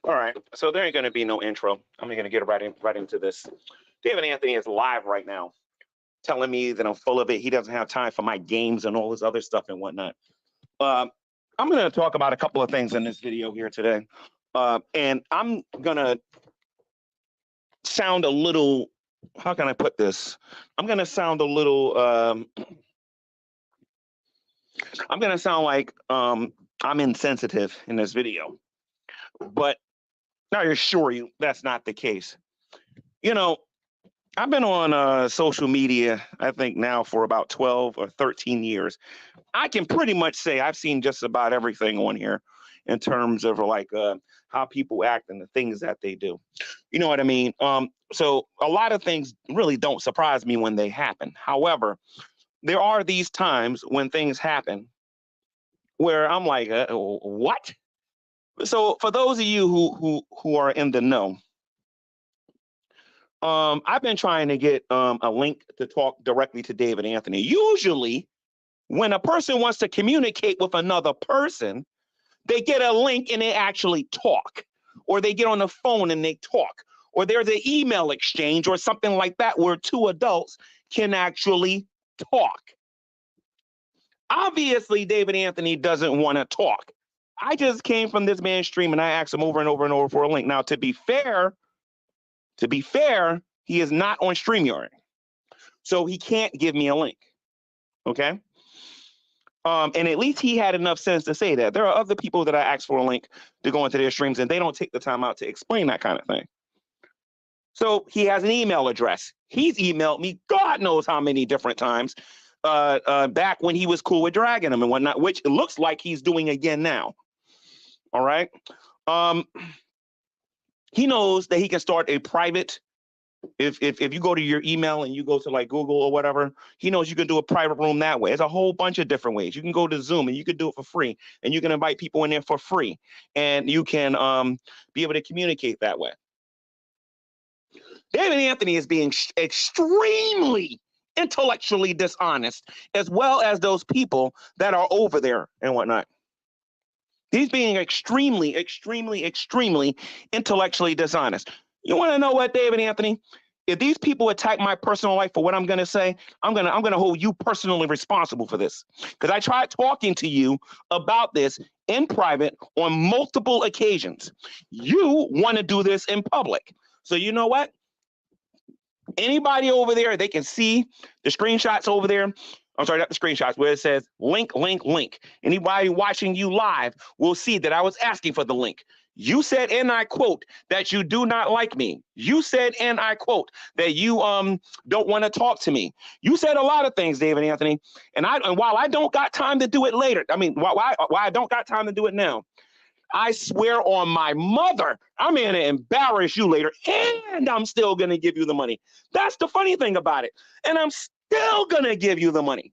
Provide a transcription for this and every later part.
All right, so there ain't going to be no intro. I'm going to get right into this. David Anthony is live right now, telling me that I'm full of it. He doesn't have time for my games and all this other stuff and whatnot. Um, I'm going to talk about a couple of things in this video here today, and I'm going to sound a little. How can I put this? I'm going to sound a little. I'm going to sound like I'm insensitive in this video, but I assure you that's not the case. You know, I've been on social media, I think now for about 12 or 13 years. I can pretty much say I've seen just about everything on here in terms of like how people act and the things that they do. You know what I mean? So a lot of things really don't surprise me when they happen. However, there are these times when things happen where I'm like, what? So for those of you who are in the know, I've been trying to get a link to talk directly to David Anthony. Usually, when a person wants to communicate with another person, they get a link and they actually talk, or they get on the phone and they talk, or there's an email exchange or something like that where two adults can actually talk. Obviously, David Anthony doesn't want to talk. I just came from this man's stream and I asked him over and over and over for a link. Now, to be fair, he is not on StreamYard, so he can't give me a link. Okay. And at least he had enough sense to say that. There are other people that I asked for a link to go into their streams, and they don't take the time out to explain that kind of thing. So he has an email address. He's emailed me God knows how many different times back when he was cool with dragging him and whatnot, which it looks like he's doing again now. All right. He knows that he can start a private. If you go to your email and you go to like Google or whatever, he knows you can do a private room that way. There's a whole bunch of different ways. You can go to Zoom and you can do it for free, and you can invite people in there for free, and you can be able to communicate that way. David Anthony is being extremely intellectually dishonest, as well as those people that are over there and whatnot. He's being extremely, extremely, extremely intellectually dishonest. You want to know what, David Anthony? If these people attack my personal life for what I'm going to say, I'm going to hold you personally responsible for this. Because I tried talking to you about this in private on multiple occasions. You want to do this in public. So you know what? Anybody over there, they can see the screenshots over there. I'm sorry, not the screenshots, where it says link, link, link. Anybody watching you live will see that I was asking for the link. You said, and I quote, that you do not like me. You said, and I quote, that you don't want to talk to me. You said a lot of things, David Anthony. And while I don't got time to do it later, why I don't got time to do it now, I swear on my mother, I'm going to embarrass you later, and I'm still going to give you the money. That's the funny thing about it. And I'm still going to give you the money.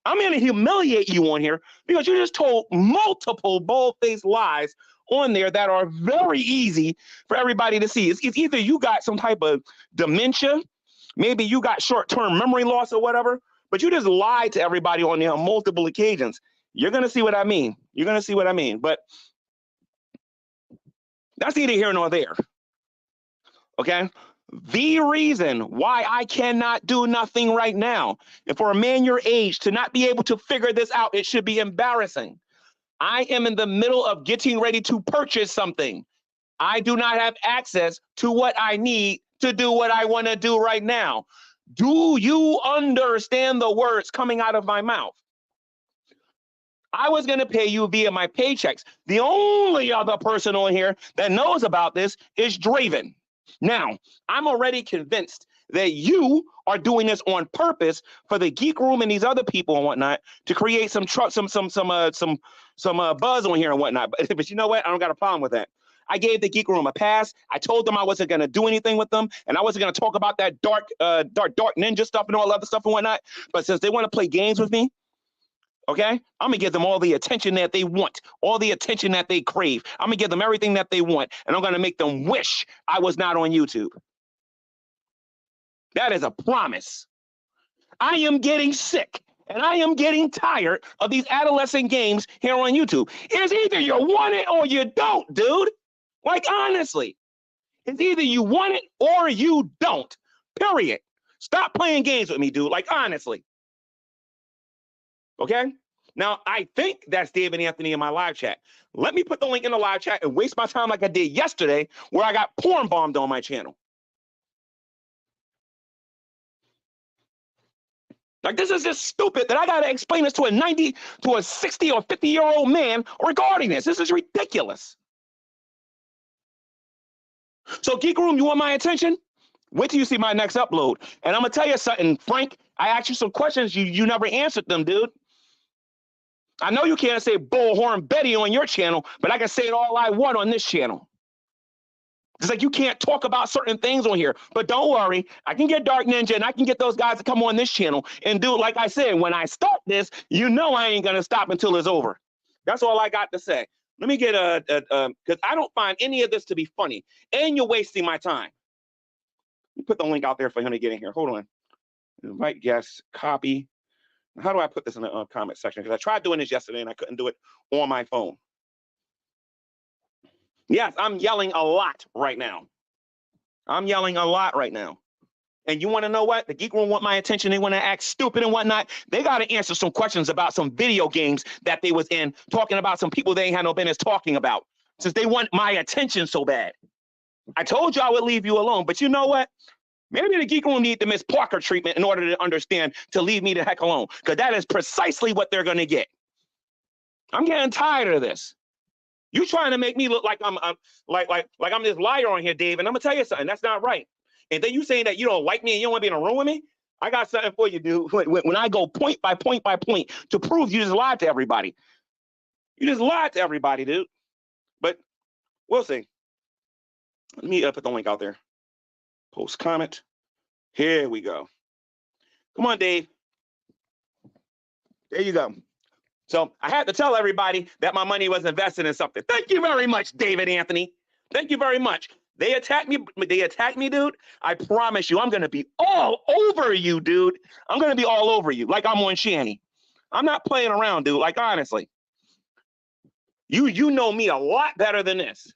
I'm going to humiliate you on here because you just told multiple bold-faced lies on there that are very easy for everybody to see. It's either you got some type of dementia, maybe you got short-term memory loss or whatever, but you just lied to everybody on there on multiple occasions. You're going to see what I mean. You're going to see what I mean. But that's neither here nor there. Okay? The reason why I cannot do nothing right now, and for a man your age to not be able to figure this out, it should be embarrassing. I am in the middle of getting ready to purchase something. I do not have access to what I need to do what I want to do right now. Do you understand the words coming out of my mouth? I was going to pay you via my paychecks. The only other person on here that knows about this is Draven. Now, I'm already convinced that you are doing this on purpose for the Geek Room and these other people and whatnot to create some buzz on here and whatnot. But you know what? I don't got a problem with that. I gave the Geek Room a pass. I told them I wasn't going to do anything with them, and I wasn't going to talk about that dark ninja stuff and all other stuff and whatnot. But since they want to play games with me, okay, I'm going to give them all the attention that they want, all the attention that they crave. I'm going to give them everything that they want, and I'm going to make them wish I was not on YouTube. That is a promise. I am getting sick, and I am getting tired of these adolescent games here on YouTube. It's either you want it or you don't, dude. Like, honestly, it's either you want it or you don't. Period. Stop playing games with me, dude. Like, honestly. Okay? Now, I think that's David Anthony in my live chat. Let me put the link in the live chat and waste my time like I did yesterday where I got porn bombed on my channel. Like, this is just stupid that I got to explain this to a 60 or 50-year-old man regarding this. This is ridiculous. So, Geek Room, you want my attention? Wait till you see my next upload. And I'm going to tell you something, Frank. I asked you some questions. You never answered them, dude. I know you can't say Bullhorn Betty on your channel, but I can say it all I want on this channel. It's like you can't talk about certain things on here, but don't worry. I can get Dark Ninja and I can get those guys to come on this channel and do it. Like I said, when I start this, you know I ain't going to stop until it's over. That's all I got to say. Let me get because I don't find any of this to be funny, and you're wasting my time. Let me put the link out there for him to get in here. Hold on. Invite guests, copy. How do I put this in the comment section? Because I tried doing this yesterday and I couldn't do it on my phone. Yes, I'm yelling a lot right now. I'm yelling a lot right now. And you want to know what? The Geek Room want my attention. They want to act stupid and whatnot. They got to answer some questions about some video games that they was in, talking about some people they ain't had no business talking about, since they want my attention so bad. I told you I would leave you alone, but you know what? Maybe the Geek Room need the Miss Parker treatment in order to understand to leave me the heck alone, because that is precisely what they're going to get. I'm getting tired of this. You trying to make me look like I'm like I'm this liar on here, Dave, and I'm gonna tell you something. That's not right. And then you saying that you don't like me and you don't want to be in a room with me? I got something for you, dude. When I go point by point by point to prove you just lied to everybody. You just lied to everybody, dude. But we'll see. Let me put the link out there. Post comment. Here we go. Come on, Dave. There you go. So I had to tell everybody that my money was invested in something. Thank you very much, David Anthony. Thank you very much. They attacked me. They attacked me, dude. I promise you, I'm going to be all over you, dude. I'm going to be all over you like I'm on Shanny. I'm not playing around, dude. Like, honestly. You know me a lot better than this.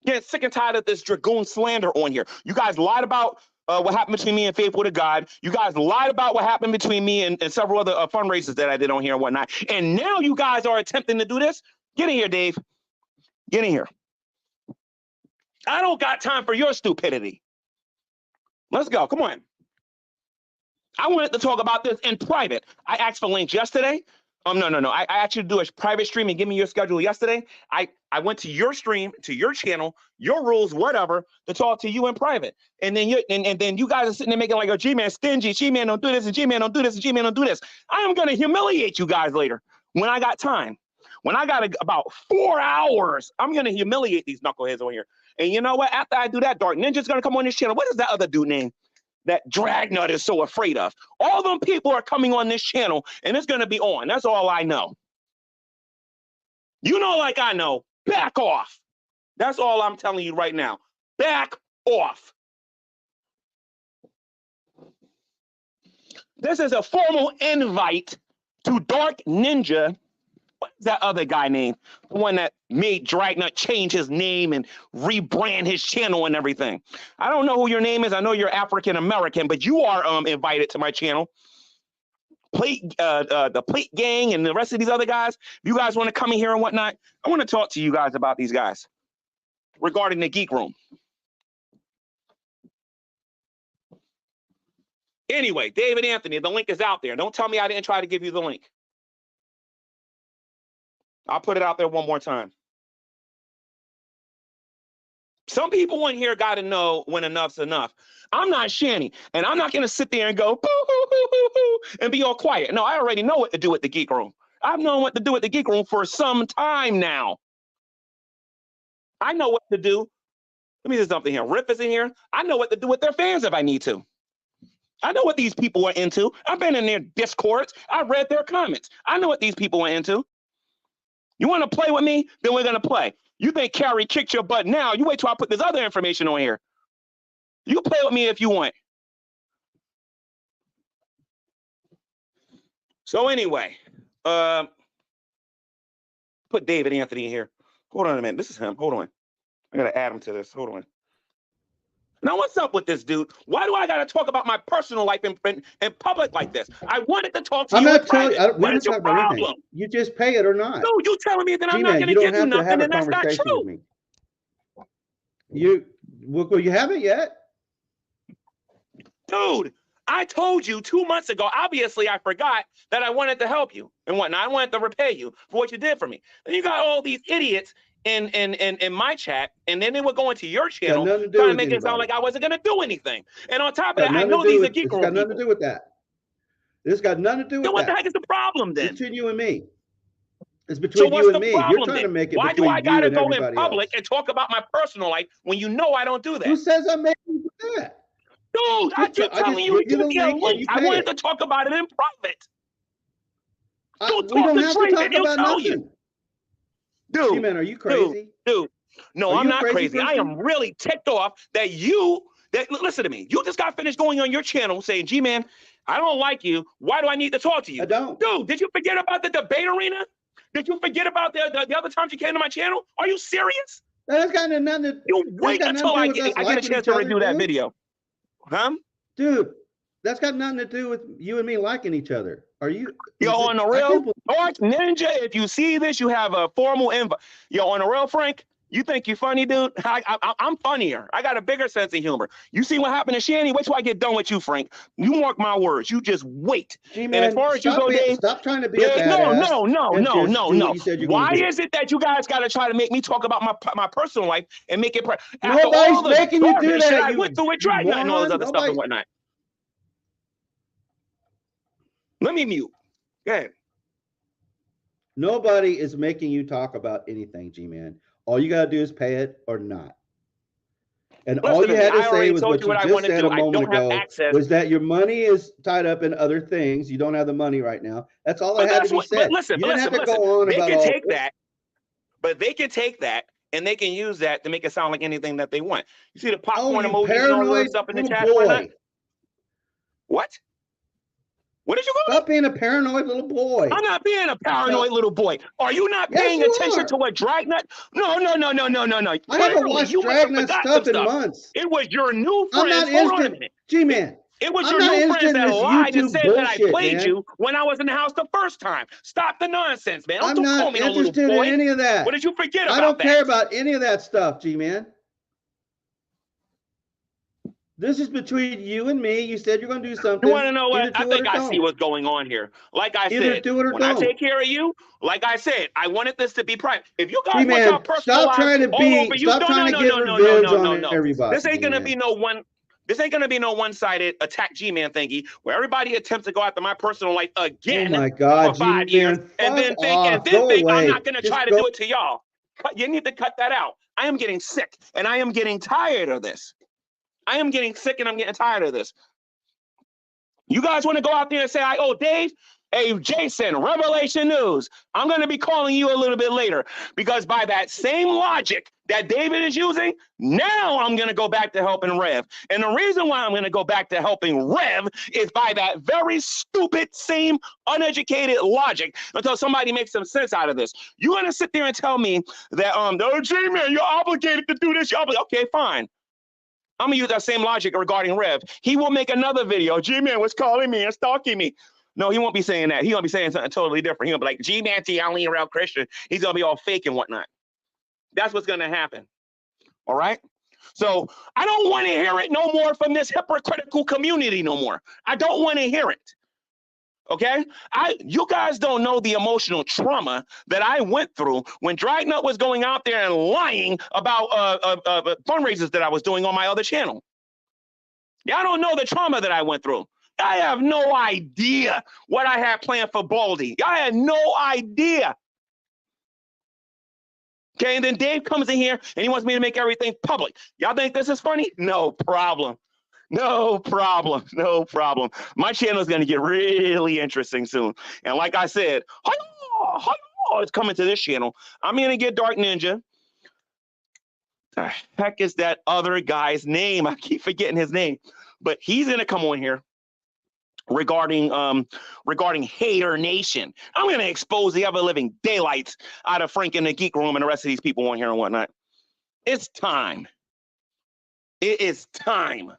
Getting sick and tired of this dragoon slander on here. You guys lied about what happened between me and Faithful to God. You guys lied about what happened between me and several other fundraisers that I did on here and whatnot. And now you guys are attempting to do this. Get in here, Dave. Get in here. I don't got time for your stupidity. Let's go. Come on. I wanted to talk about this in private. I asked for links yesterday. No. I asked you to do a private stream and give me your schedule yesterday. I went to your stream, to your channel, your rules, whatever, to talk to you in private. And then you guys are sitting there making like, oh, G-Man stingy, G-Man don't do this, and G-Man don't do this, and G-Man don't do this. I am going to humiliate you guys later when I got time. When I got about 4 hours, I'm going to humiliate these knuckleheads over here. And you know what? After I do that, Dark Ninja's going to come on this channel. What is that other dude name that Dragnut is so afraid of? All them people are coming on this channel, and it's going to be on. That's all I know. You know, like I know, back off. That's all I'm telling you right now. Back off. This is a formal invite to Dark Ninja. What's that other guy named? The one that made Dragnut change his name and rebrand his channel and everything. I don't know who your name is. I know you're African American, but you are invited to my channel. The Plate Gang and the rest of these other guys. If you guys want to come in here and whatnot, I want to talk to you guys about these guys regarding the Geek Room. Anyway, David Anthony, the link is out there. Don't tell me I didn't try to give you the link. I'll put it out there one more time. Some people in here got to know when enough's enough. I'm not Shanny, and I'm not going to sit there and go, boo, hoo, hoo, hoo, hoo, and be all quiet. No, I already know what to do with the Geek Room. I've known what to do with the Geek Room for some time now. I know what to do. Let me say something here. Rip is in here. I know what to do with their fans if I need to. I know what these people are into. I've been in their Discords. I read their comments. I know what these people are into. You want to play with me? Then we're going to play. You think Carrie kicked your butt now? You wait till I put this other information on here. You play with me if you want. So anyway, put David Anthony in here. Hold on a minute. This is him. Hold on. I gotta add him to this. Hold on. Now, what's up with this dude? Why do I gotta talk about my personal life in public like this? I wanted to talk to you in private. What is your problem? You just pay it or not. No, you telling me that I'm not gonna give you nothing, and that's not true. Well, you haven't yet. Dude, I told you 2 months ago, obviously I forgot that I wanted to help you and whatnot. I wanted to repay you for what you did for me. And you got all these idiots in my chat, and then they would go into your channel trying to make it sound like I wasn't going to do anything. And on top of that, I know these are Geek Room people. It's got nothing to do with that. This got nothing to do with that. Then what the heck is the problem then? It's between you and me. It's between you and me. You're trying to make it between you and everybody else. Why do I got to go in public and talk about my personal life when you know I don't do that? Who says I'm making you do that? Dude, I keep telling you, give me a link. I wanted to talk about it in private. We don't have to talk about nothing. Dude, G-Man, are you crazy? Dude, no, I'm not crazy. I am really ticked off that listen to me. You just got finished going on your channel saying, G-Man, I don't like you. Why do I need to talk to you? I don't. Dude, did you forget about the debate arena? Did you forget about the other times you came to my channel? Are you serious? That's got nothing to do. You wait until I get a chance to review that video. Huh? Dude, that's got nothing to do with you and me liking each other. Are you? Yo, on the real, Ninja, if you see this, you have a formal invite. Yo, on the real, Frank, you think you're funny, dude? I'm funnier. I got a bigger sense of humor. You see what happened to Shanny? Wait till I get done with you, Frank. You mark my words. You just wait. And as far as you go, Dave, stop trying to be a badass. No. Why is it that you guys got to try to make me talk about my personal life and make it? Nobody's making you do that. I went through it, tried and all this other stuff and whatnot. Let me mute. Go ahead. Nobody is making you talk about anything, G-Man. All you got to do is pay it or not. And all you had to say was what you just said a moment ago was that your money is tied up in other things. You don't have the money right now. That's all that had to be said. You didn't have to go on about all this. They can take that, but they can take that and they can use that to make it sound like anything that they want. You see the popcorn emojis and all this stuff in the chat? What? What did you go? Stop being a paranoid little boy. I'm not being a paranoid little boy. Are you not paying attention to what Dragnet? No. I haven't watched Dragnet stuff in months. It was your new friends. I'm not instant. G-Man. It was your new friends that lied and said that I played you when I was in the house the first time. Stop the nonsense, man. I'm not interested in any of that. What did you forget about that? I don't care about any of that stuff, G-Man. This is between you and me. You said you're going to do something. You want to know what? I think I see what's going on here. Like I said, when I take care of you, like I said, I wanted this to be private. If you guys want your personal life all over you, no. Everybody. This ain't going to be no one. This ain't going to be no one-sided attack G-Man thingy where everybody attempts to go after my personal life again for 5 years and then think I'm not going to try to do it to y'all. You need to cut that out. I am getting sick and I am getting tired of this. I am getting sick and I'm getting tired of this. You guys want to go out there and say, oh, Dave, hey, Jason, Revelation News. I'm going to be calling you a little bit later because by that same logic that David is using, now I'm going to go back to helping Rev. And the reason why I'm going to go back to helping Rev is by that very stupid, same uneducated logic until somebody makes some sense out of this. You're going to sit there and tell me that, G-Man, you're obligated to do this. You're obligated. Okay, fine. I'm going to use that same logic regarding Rev. He will make another video. G-Man was calling me and stalking me. No, he won't be saying that. He's going to be saying something totally different. He'll be like, G-Man's the only real Christian. He's going to be all fake and whatnot. That's what's going to happen. All right? So I don't want to hear it no more from this hypocritical community no more. I don't want to hear it. Okay, you guys don't know the emotional trauma that I went through when Dragnet was going out there and lying about fundraisers that I was doing on my other channel. Y'all don't know the trauma that I went through. I have no idea what I had planned for Baldy. Y'all had no idea. Okay, and then Dave comes in here and he wants me to make everything public. Y'all think this is funny? No problem. No problem. No problem. My channel is going to get really interesting soon. And like I said, it's coming to this channel. I'm going to get Dark Ninja. The heck is that other guy's name? I keep forgetting his name. But he's going to come on here regarding Hater Nation. I'm going to expose the ever-living daylights out of Frank and the Geek Room and the rest of these people on here and whatnot. It's time. It is time.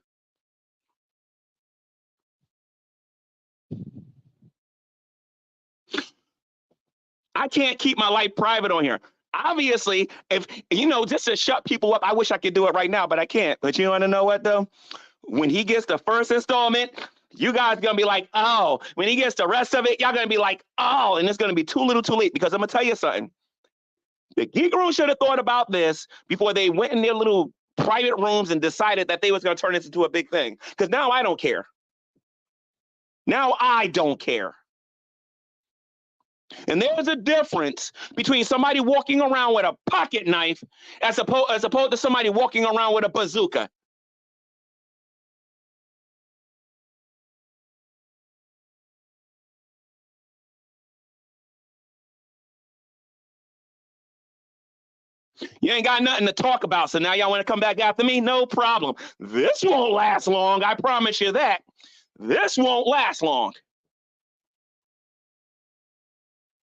I can't keep my life private on here. Obviously, if you know, just to shut people up, I wish I could do it right now, but I can't. But you want to know what though? When he gets the first installment, you guys gonna be like, oh. When he gets the rest of it, y'all gonna be like, oh, and it's gonna be too little, too late. Because I'm gonna tell you something. The Geek Room should have thought about this before they went in their little private rooms and decided that they was gonna turn this into a big thing. Because now I don't care. Now I don't care. And there's a difference between somebody walking around with a pocket knife as opposed to somebody walking around with a bazooka. You ain't got nothing to talk about, so now y'all want to come back after me? No problem. This won't last long, I promise you that. This won't last long.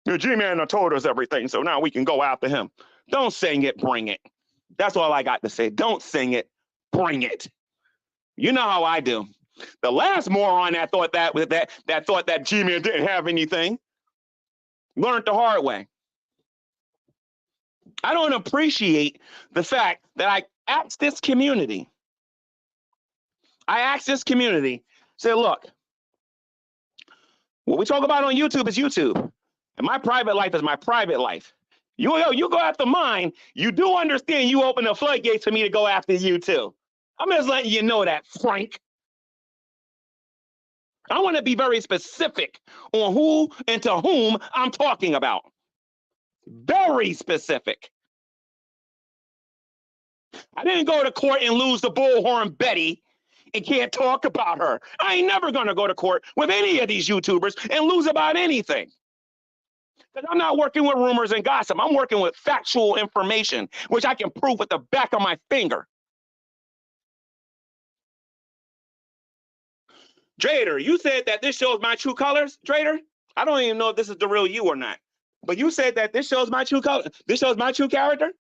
Your G-Man told us everything, so now we can go after him. Don't sing it, bring it. That's all I got to say. Don't sing it, bring it. You know how I do. The last moron that thought that G-Man didn't have anything learned the hard way. I don't appreciate the fact that I asked this community. Say, look, what we talk about on YouTube is YouTube, and my private life is my private life. You go after mine. You do understand you open the floodgates for me to go after you too. I'm just letting you know that, Frank. I want to be very specific on who and to whom I'm talking about. Very specific. I didn't go to court and lose the bullhorn Betty and can't talk about her. I ain't never going to go to court with any of these YouTubers and lose about anything. Because I'm not working with rumors and gossip. I'm working with factual information, which I can prove with the back of my finger. Drader, you said that this shows my true colors, Drader? I don't even know if this is the real you or not. But you said that this shows my true color. This shows my true character?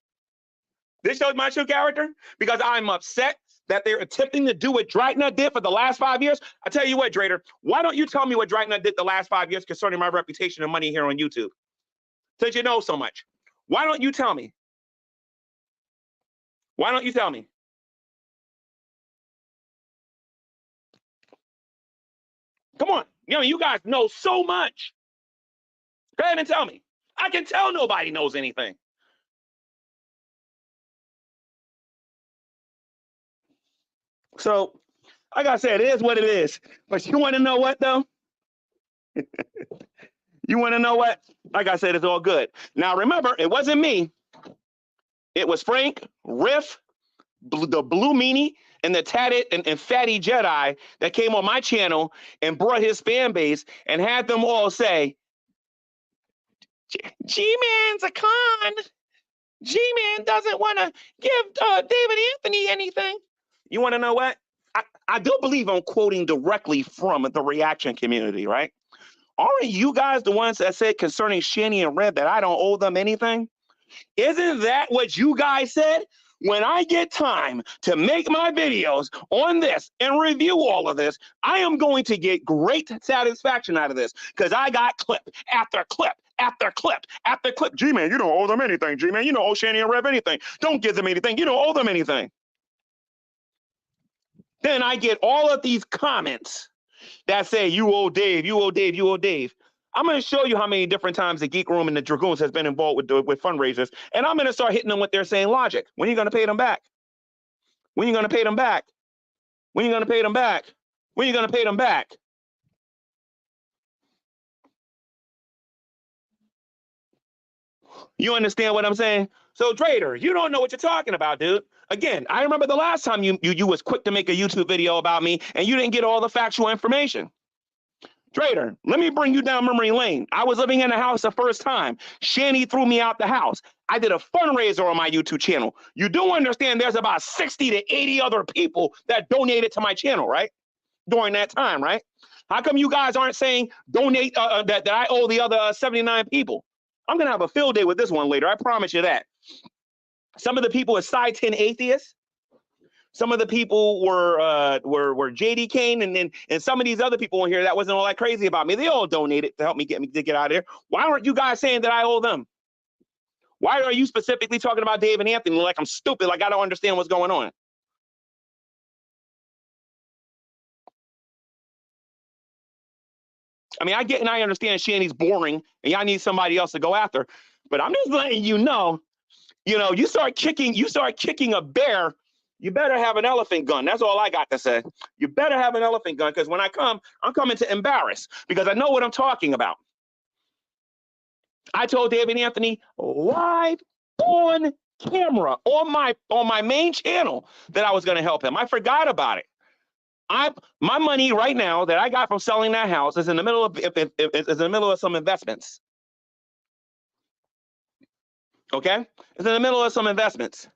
This shows my true character? Because I'm upset that they're attempting to do what Dragna did for the last 5 years. I tell you what, Drader, why don't you tell me what Dragna did the last 5 years concerning my reputation and money here on YouTube? Since you know so much. Why don't you tell me? Why don't you tell me? Come on. You know, you guys know so much. Go ahead and tell me. I can tell nobody knows anything. So, like I said, it is what it is. But you want to know what, though? You want to know what? Like I said, it's all good. Now, remember, it wasn't me. It was Frank, Riff, the Blue Meanie, and the Tatted and Fatty Jedi that came on my channel and brought his fan base and had them all say, G-Man's a con. G-Man doesn't want to give David Anthony anything. You want to know what? I do believe I'm quoting directly from the reaction community, right? Aren't you guys the ones that said concerning Shanny and Red that I don't owe them anything? Isn't that what you guys said? When I get time to make my videos on this and review all of this, I am going to get great satisfaction out of this because I got clip after clip after clip after clip. G-Man, you don't owe them anything, G-Man. You don't owe Shanny and Rev anything. Don't give them anything. You don't owe them anything. Then I get all of these comments that say, you owe Dave, you owe Dave, you owe Dave. I'm going to show you how many different times the Geek Room and the Dragoons has been involved with fundraisers, and I'm going to start hitting them with their same logic. When are you going to pay them back? When are you going to pay them back? When are you going to pay them back? When are you going to pay them back? You understand what I'm saying? So, Drader, you don't know what you're talking about, dude. Again, I remember the last time you was quick to make a YouTube video about me, and you didn't get all the factual information. Drader, let me bring you down memory lane. I was living in the house the first time. Shanny threw me out the house. I did a fundraiser on my YouTube channel. You do understand there's about 60 to 80 other people that donated to my channel, right? During that time, right? How come you guys aren't saying donate that I owe the other 79 people? I'm going to have a field day with this one later. I promise you that. Some of the people are side 10 atheists. Some of the people were JD Kane, and some of these other people in here that wasn't all that crazy about me. They all donated to help me get out of there. Why aren't you guys saying that I owe them? Why are you specifically talking about Dave and Anthony like I'm stupid, like I don't understand what's going on? I mean, I get and I understand Shanny's boring and y'all need somebody else to go after, but I'm just letting you know, you start kicking a bear, you better have an elephant gun. That's all I got to say. You better have an elephant gun, because when I come, I'm coming to embarrass, because I know what I'm talking about. I told David Anthony live on camera on my main channel that I was going to help him. I forgot about it. My money right now that I got from selling that house is in the middle of some investments. Okay, it's in the middle of some investments,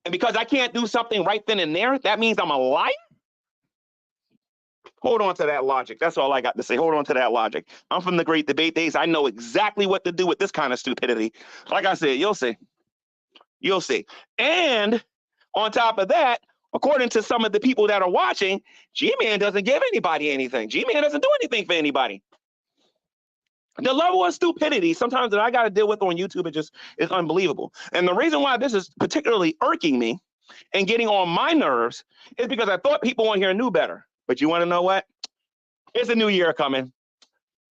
and because I can't do something right then and there, that means I'm a liar. Hold on to that logic. That's all I got to say. Hold on to that logic. I'm from the great debate days. I know exactly what to do with this kind of stupidity. Like I said, you'll see. You'll see. And on top of that, according to some of the people that are watching, G-Man doesn't give anybody anything. G-Man doesn't do anything for anybody. The level of stupidity sometimes that I got to deal with on YouTube is unbelievable. And the reason why this is particularly irking me and getting on my nerves is because I thought people on here knew better. But you want to know what? It's a new year coming.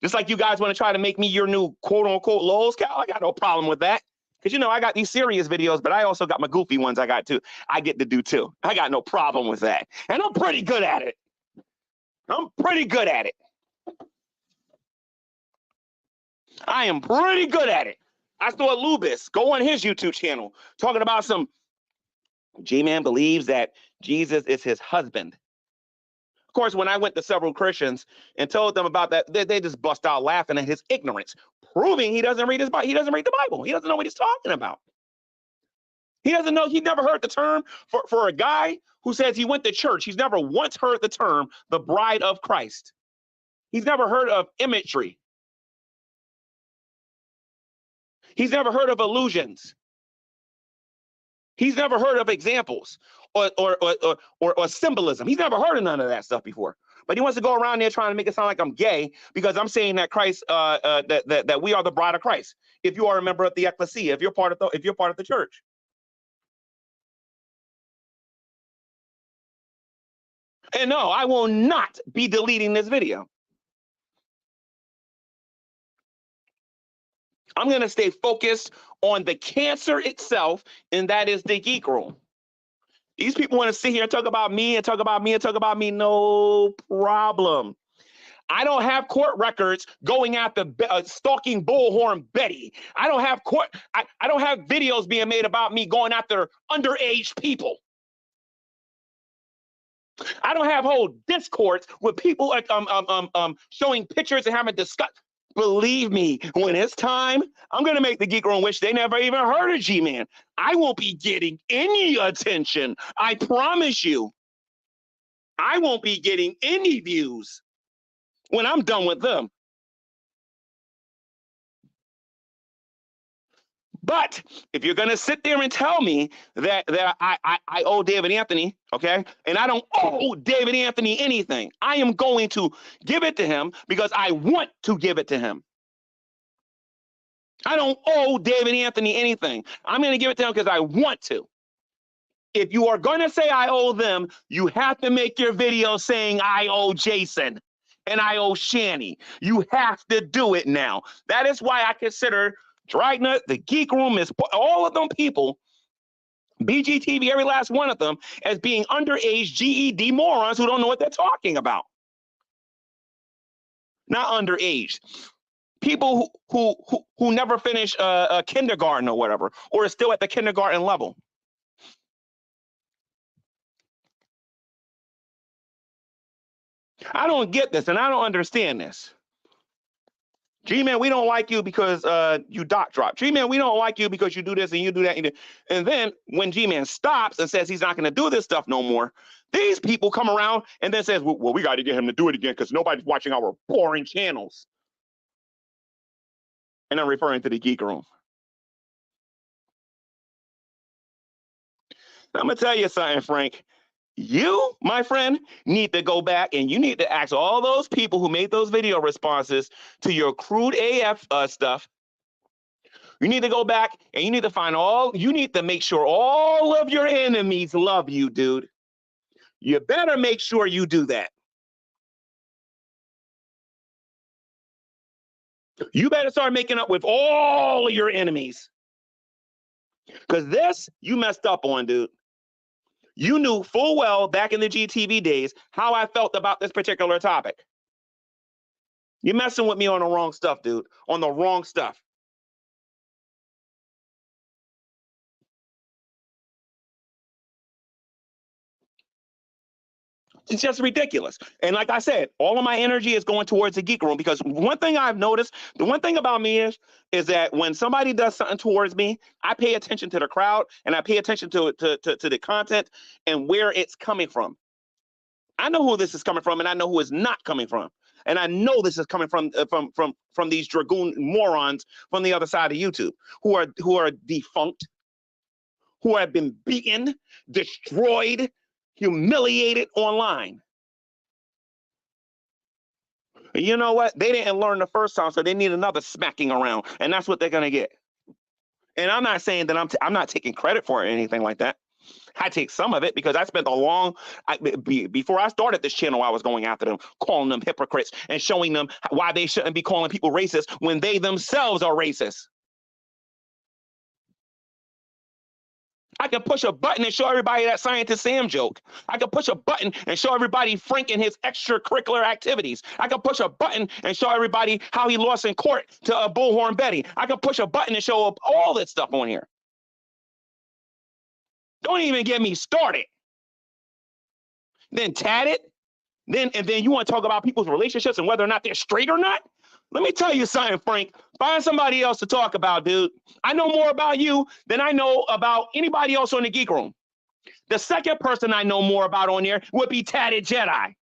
Just like you guys want to try to make me your new quote-unquote Lowe's cow, I got no problem with that. Because, I got these serious videos, but I also got my goofy ones I got too. I get to do too. I got no problem with that. And I'm pretty good at it. I am pretty good at it. I saw Lubis go on his YouTube channel talking about some G-Man believes that Jesus is his husband. Of course, when I went to several Christians and told them about that, they just bust out laughing at his ignorance, proving he doesn't read his Bible. He doesn't read the Bible. He doesn't know what he's talking about. He doesn't know. He never heard the term for a guy who says he went to church. He's never once heard the term the bride of Christ. He's never heard of imagery. He's never heard of illusions. He's never heard of examples or symbolism. He's never heard of none of that stuff before. But he wants to go around there trying to make it sound like I'm gay because I'm saying that Christ, that we are the bride of Christ. If you are a member of the ecclesia, if you're part of the church. And no, I will not be deleting this video. I'm going to stay focused on the cancer itself, and that is the Geek Room. These people want to sit here and talk about me and talk about me and talk about me. No problem. I don't have court records going after stalking Bullhorn Betty. I don't have I don't have videos being made about me going after underage people. I don't have whole discords with people like showing pictures and having discuss. Believe me, when it's time, I'm gonna make the Geek Room wish they never even heard of G-Man. I won't be getting any attention. I promise you. I won't be getting any views when I'm done with them. But if you're gonna sit there and tell me that I owe David Anthony, okay, and I don't owe David Anthony anything, I am going to give it to him because I want to give it to him. I don't owe David Anthony anything. I'm going to give it to him because I want to. If you are going to say I owe them, you have to make your video saying I owe Jason and I owe Shanny. You have to do it now. That is why I consider Dragnet, the Geek Room, is all of them people, BGTV, every last one of them, as being underage GED morons who don't know what they're talking about. Not underage. People who never finish a kindergarten or whatever, or is still at the kindergarten level. I don't get this, and I don't understand this. G-Man, we don't like you because you dot drop. G-Man, we don't like you because you do this and you do that. And then when G-Man stops and says he's not going to do this stuff no more, these people come around and then says, well, we got to get him to do it again because nobody's watching our boring channels. And I'm referring to the Geek Room. I'm going to tell you something, Frank. You, my friend, need to go back and you need to ask all those people who made those video responses to your crude AF stuff. You need to go back and you need to find you need to make sure all of your enemies love you, dude. You better make sure you do that. You better start making up with all of your enemies. Because this, you messed up on, dude. You knew full well back in the GTV days how I felt about this particular topic. You're messing with me on the wrong stuff, dude. On the wrong stuff. It's just ridiculous. And like I said, all of my energy is going towards the Geek Room because one thing I've noticed, the one thing about me is that when somebody does something towards me, I pay attention to the crowd and I pay attention to the content and where it's coming from. I know who this is coming from and I know who it's not coming from. And I know this is coming from these dragoon morons from the other side of YouTube who are defunct, who have been beaten, destroyed, humiliated online. You know what? They didn't learn the first time, so they need another smacking around, and that's what they're gonna get. And I'm not saying that I'm not taking credit for it or anything like that. I take some of it because I spent before I started this channel, I was going after them, calling them hypocrites and showing them why they shouldn't be calling people racist when they themselves are racist. I can push a button and show everybody that Scientist Sam joke. I can push a button and show everybody Frank and his extracurricular activities. I can push a button and show everybody how he lost in court to Bullhorn Betty. I can push a button and show up all that stuff on here. Don't even get me started. Then Tatted. And then you want to talk about people's relationships and whether or not they're straight or not? Let me tell you something, Frank. Find somebody else to talk about, dude. I know more about you than I know about anybody else on the Geek Room. The second person I know more about on there would be Tatted Jedi.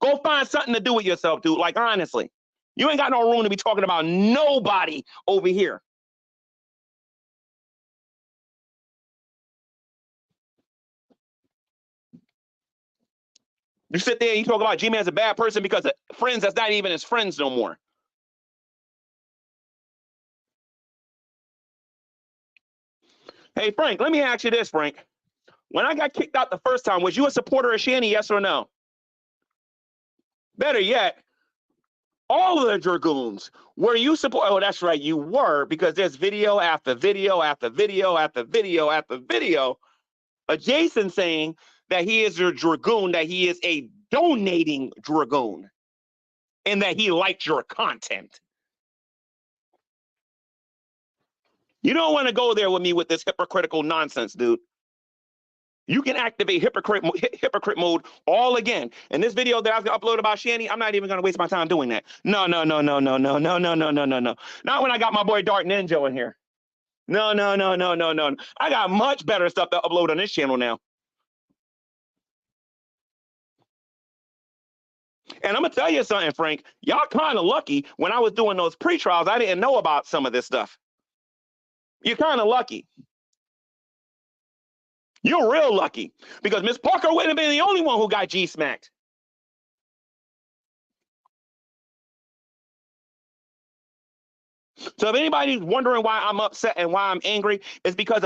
Go find something to do with yourself, dude. Like, honestly. You ain't got no room to be talking about nobody over here. You sit there and you talk about G-Man's a bad person because of friends that's not even his friends no more. Hey, Frank, let me ask you this, Frank. When I got kicked out the first time, was you a supporter of Shanny, yes or no? Better yet, all of the Dragoons, were you support? Oh, that's right, you were, because there's video after video after video after video after video of Jason saying that he is a Dragoon, that he is a donating Dragoon, and that he liked your content. You don't want to go there with me with this hypocritical nonsense, dude. You can activate hypocrite mode all again. And this video that I was gonna upload about Shanny, I'm not even gonna waste my time doing that. No. Not when I got my boy Dark Ninja in here. No. I got much better stuff to upload on this channel now. And I'm gonna tell you something, Frank. Y'all kind of lucky when I was doing those pre-trials, I didn't know about some of this stuff. You're kind of lucky. You're real lucky because Miss Parker wouldn't have been the only one who got G-smacked. So if anybody's wondering why I'm upset and why I'm angry, it's because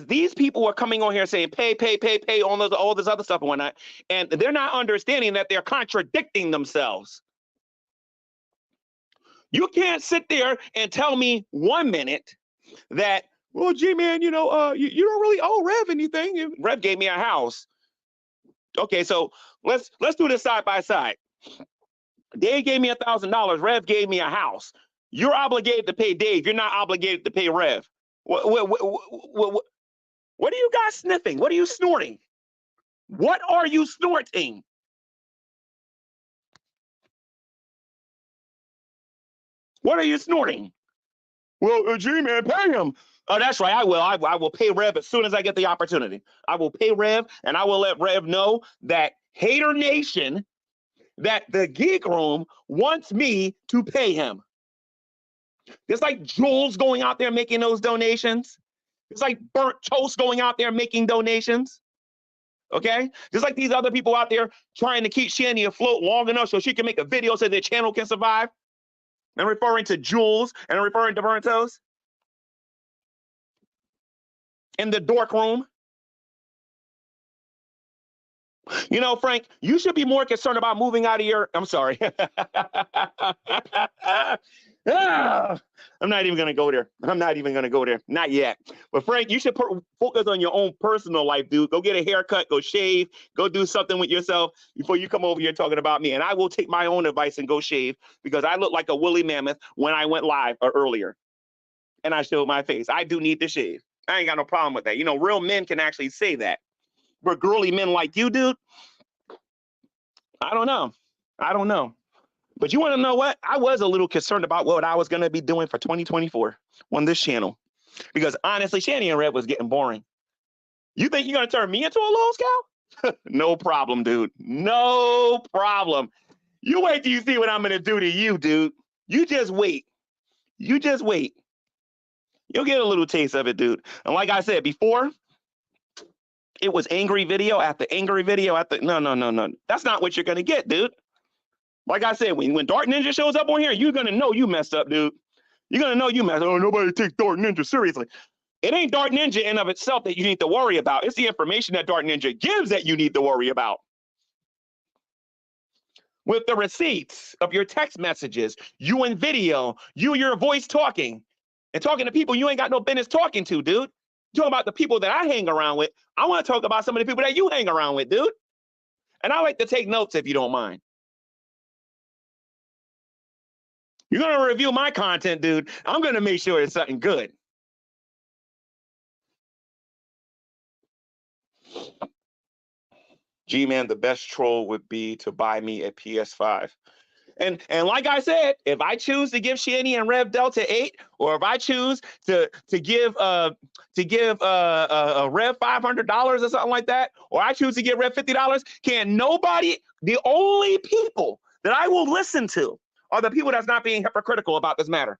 these people are coming on here saying pay, all this other stuff and whatnot, and they're not understanding that they're contradicting themselves. You can't sit there and tell me 1 minute that, well, G-Man, you don't really owe Rev anything. Rev gave me a house. Okay, so let's do this side by side. Dave gave me $1,000. Rev gave me a house. You're obligated to pay Dave. You're not obligated to pay Rev. What are you guys sniffing? What are you snorting? What are you snorting? What are you snorting? Well, G-Man, pay him. Oh, that's right. I will. I will pay Rev as soon as I get the opportunity. I will pay Rev, and I will let Rev know that Hater Nation, that the Geek Room wants me to pay him. It's like Jules going out there making those donations. It's like Burnt Toast going out there making donations. Okay? Just like these other people out there trying to keep Shani afloat long enough so she can make a video so their channel can survive. I'm referring to Jules and I'm referring to Burnt Toast. In the dork room. You know, Frank, you should be more concerned about moving out of your, I'm sorry. I'm not even going to go there. I'm not even going to go there. Not yet. But Frank, you should focus on your own personal life, dude. Go get a haircut, go shave, go do something with yourself before you come over here talking about me. And I will take my own advice and go shave because I look like a woolly mammoth when I went live or earlier. And I showed my face. I do need to shave. I ain't got no problem with that. You know, real men can actually say that. But girly men like you, dude, I don't know. I don't know. But you want to know what? I was a little concerned about what I was going to be doing for 2024 on this channel. Because honestly, Shani and Red was getting boring. You think you're going to turn me into a Lone Scout? No problem, dude. No problem. You wait till you see what I'm going to do to you, dude. You just wait. You just wait. You'll get a little taste of it, dude. And like I said before, it was angry video after angry video after. No. That's not what you're going to get, dude. Like I said, when Dark Ninja shows up on here, you're going to know you messed up, dude. You're going to know you messed up. Oh, nobody takes Dark Ninja seriously. It ain't Dark Ninja in of itself that you need to worry about. It's the information that Dark Ninja gives that you need to worry about. With the receipts of your text messages, you in video, your voice talking, and talking to people you ain't got no business talking to, dude. You're talking about the people that I hang around with. I want to talk about some of the people that you hang around with, dude. And I like to take notes if you don't mind. You're going to review my content, dude. I'm going to make sure it's something good. G-Man, the best troll would be to buy me a PS5. And like I said, if I choose to give Shani and Rev Delta 8, or if I choose to give Rev $500 or something like that, or I choose to give Rev $50, can nobody, the only people that I will listen to are the people that's not being hypocritical about this matter.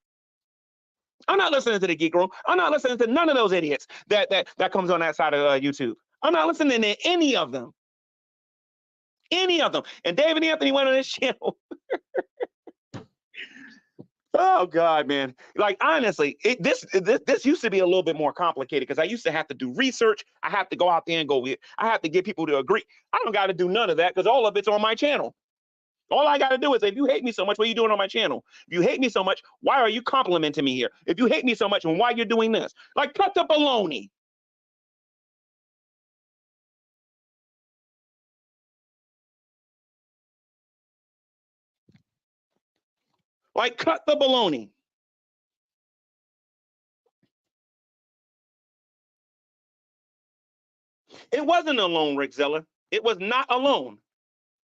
I'm not listening to the Geek Room. I'm not listening to none of those idiots that comes on that side of YouTube. I'm not listening to any of them. Any of them. And David Anthony went on his channel. Oh God, man! Like honestly, this used to be a little bit more complicated because I used to have to do research. I have to go out there and I have to get people to agree. I don't got to do none of that because all of it's on my channel. All I got to do is, if you hate me so much, what are you doing on my channel? If you hate me so much, why are you complimenting me here? If you hate me so much, why you're doing this? Like, cut the baloney. Like, cut the baloney. It wasn't alone, Rick Zeller. It was not alone.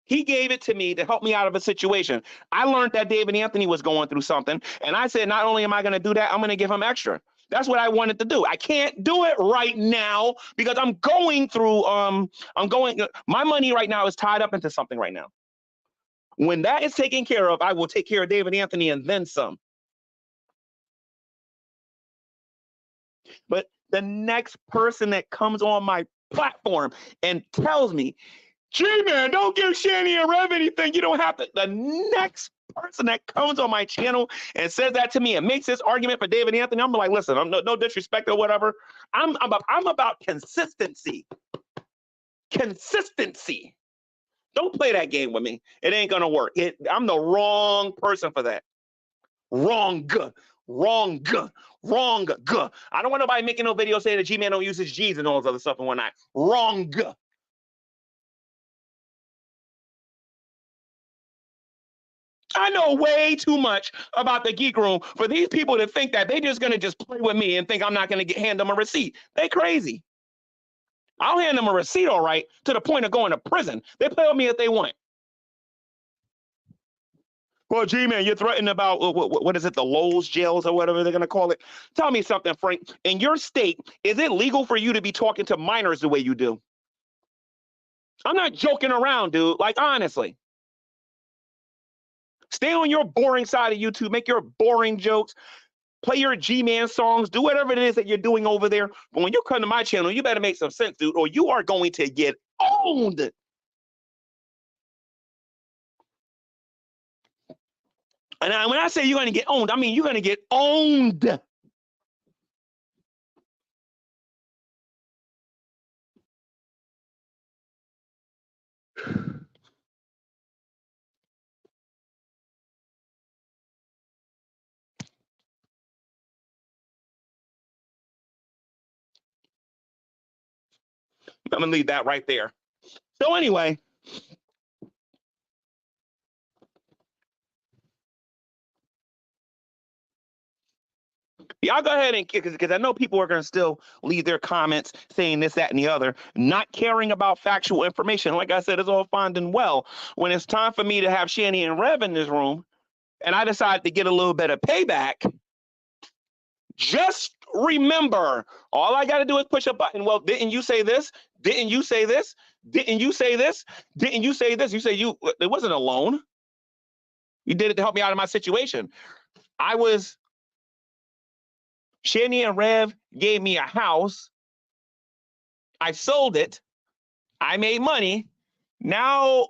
He gave it to me to help me out of a situation. I learned that David Anthony was going through something, and I said, not only am I going to do that, I'm going to give him extra. That's what I wanted to do. I can't do it right now because I'm going through, my money right now is tied up into something right now. When that is taken care of, I will take care of David Anthony and then some. But the next person that comes on my platform and tells me, G-Man, don't give Shani and Rev anything. You don't have to. The next person that comes on my channel and says that to me and makes this argument for David Anthony, I'm like, listen, I'm no disrespect or whatever. I'm about consistency. Consistency. Don't play that game with me. It ain't gonna work. I'm the wrong person for that. Wrong. Wrong. Wrong. I don't want nobody making no video saying that G-Man don't use his G's and all this other stuff and whatnot. Wrong. I know way too much about the Geek Room for these people to think that they're just going to just play with me and think I'm not going to hand them a receipt. They crazy. I'll hand them a receipt, all right, to the point of going to prison. They play with me if they want. Well, G-Man, you're threatening about, what is it, the Lowe's jails or whatever they're going to call it. Tell me something, Frank. In your state, is it legal for you to be talking to minors the way you do? I'm not joking around, dude. Like, honestly. Stay on your boring side of YouTube. Make your boring jokes. Play your G-Man songs. Do whatever it is that you're doing over there. But when you come to my channel, you better make some sense, dude, or you are going to get owned. And when I say you're going to get owned, I mean you're going to get owned. I'm going to leave that right there. So anyway, y'all go ahead and, because I know people are going to still leave their comments saying this, that, and the other, not caring about factual information. Like I said, it's all fine and well. When it's time for me to have Shanny and Rev in this room, and I decide to get a little bit of payback, just remember, all I got to do is push a button. Well, didn't you say this? Didn't you say this? Didn't you say this? Didn't you say this? You say it wasn't a loan. You did it to help me out of my situation. Shanny and Rev gave me a house. I sold it. I made money. Now,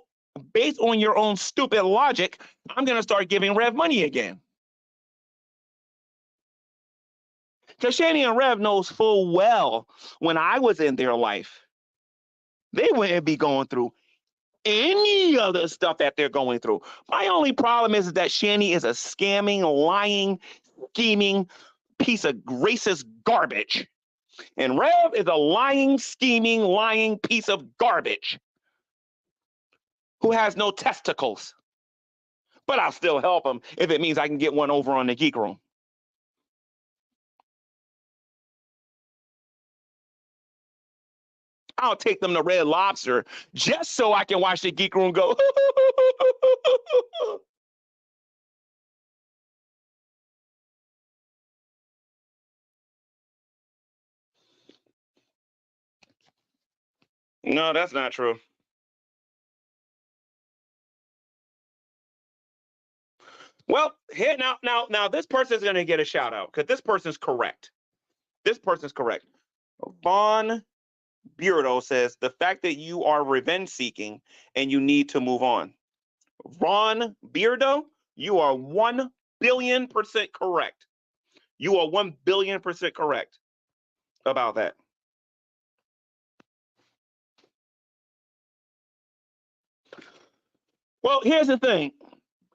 based on your own stupid logic, I'm going to start giving Rev money again. Because Shanny and Rev knows full well when I was in their life, they wouldn't be going through any of the stuff that they're going through. My only problem is that Shanny is a scamming, lying, scheming piece of racist garbage. And Rev is a lying, scheming, lying piece of garbage who has no testicles. But I'll still help him if it means I can get one over on the Geek Room. I'll take them to Red Lobster just so I can watch the Geek Room go. No, that's not true. Well, here now, this person's going to get a shout out because this person's correct. This person's correct. Vaughn Beardo says the fact that you are revenge seeking and you need to move on. Vaughn Beardo, you are 1 billion% correct. You are 1 billion% correct about that. Well, here's the thing.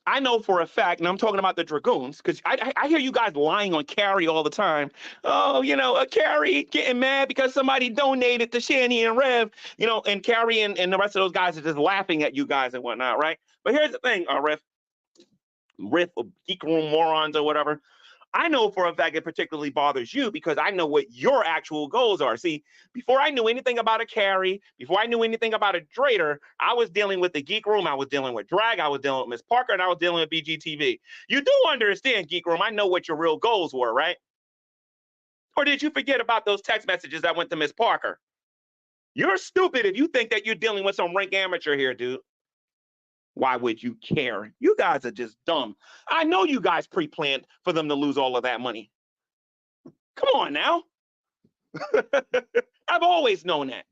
I know for a fact, and I'm talking about the Dragoons, because I hear you guys lying on Carrie all the time. Oh, Carrie getting mad because somebody donated to Shanny and Rev, and Carrie and the rest of those guys are just laughing at you guys and whatnot, right? But here's the thing, Riff, Geek Room morons or whatever. I know for a fact it particularly bothers you because I know what your actual goals are. See, before I knew anything about a Carrie, before I knew anything about a Drader, I was dealing with the Geek Room, I was dealing with Drag, I was dealing with Miss Parker, and I was dealing with BGTV. You do understand, Geek Room, I know what your real goals were, right? Or did you forget about those text messages that went to Miss Parker? You're stupid if you think that you're dealing with some rank amateur here, dude. Why would you care? You guys are just dumb. I know you guys pre-planned for them to lose all of that money. Come on now. I've always known that.